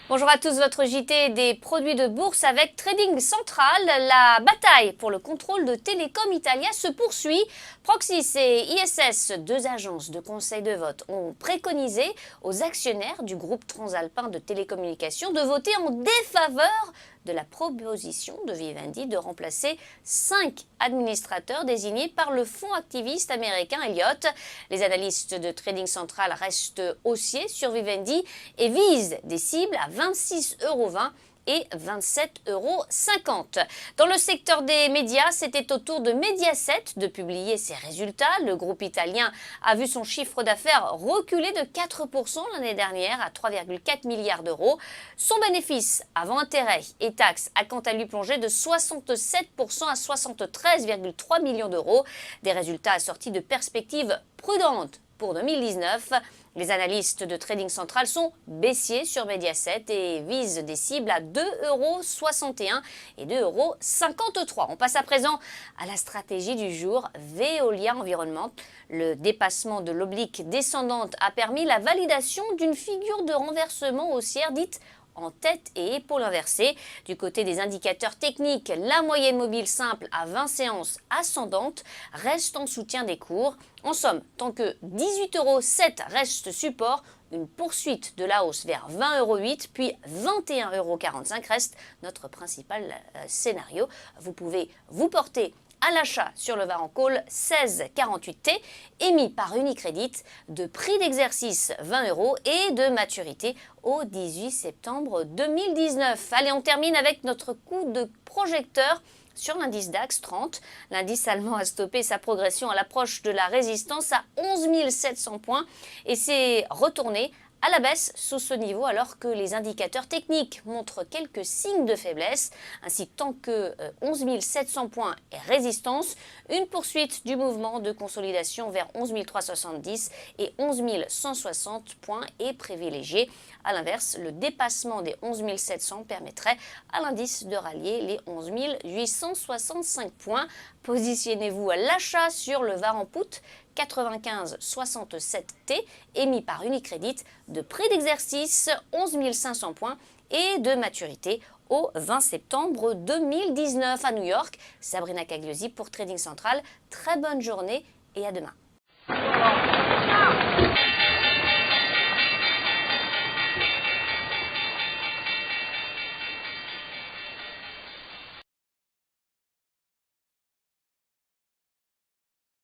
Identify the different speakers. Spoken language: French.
Speaker 1: Bonjour à tous, votre JT des produits de bourse avec Trading Central. La bataille pour le contrôle de Telecom Italia se poursuit. Proxys et ISS, deux agences de conseil de vote, ont préconisé aux actionnaires du groupe transalpin de télécommunications de voter en défaveur de la proposition de Vivendi de remplacer 5 administrateurs désignés par le fonds activiste américain Elliott. Les analystes de Trading Central restent haussiers sur Vivendi et visent des cibles à 26,20 € et 27,50 €. Dans le secteur des médias, c'était au tour de Mediaset de publier ses résultats. Le groupe italien a vu son chiffre d'affaires reculer de 4% l'année dernière à 3,4 milliards d'euros. Son bénéfice avant intérêts et taxes a quant à lui plongé de 67% à 73,3 millions d'euros. Des résultats assortis de perspectives prudentes pour 2019. Les analystes de Trading Central sont baissiers sur Mediaset et visent des cibles à 2,61 € et 2,53 €. On passe à présent à la stratégie du jour, Veolia Environnement. Le dépassement de l'oblique descendante a permis la validation d'une figure de renversement haussière dite en tête et épaules inversées. Du côté des indicateurs techniques, la moyenne mobile simple à 20 séances ascendante reste en soutien des cours. En somme, tant que 18,07 € reste support, une poursuite de la hausse vers 20,08 € puis 21,45 € reste notre principal scénario. Vous pouvez vous porter à l'achat sur le Varan Call 1648T, émis par Unicredit, de prix d'exercice 20 € et de maturité au 18 septembre 2019. Allez, on termine avec notre coup de projecteur sur l'indice DAX 30. L'indice allemand a stoppé sa progression à l'approche de la résistance à 11 700 points et s'est retourné à la baisse sous ce niveau alors que les indicateurs techniques montrent quelques signes de faiblesse. Ainsi, tant que 11 700 points est résistance, une poursuite du mouvement de consolidation vers 11 370 et 11 160 points est privilégiée. A l'inverse, le dépassement des 11 700 permettrait à l'indice de rallier les 11 865 points. Positionnez-vous à l'achat sur le Varan Put 9567T, émis par Unicredit, de prix d'exercice 11 500 points et de maturité au 20 septembre 2019 à New York. Sabrina Cagliosi pour Trading Central. Très bonne journée et à demain.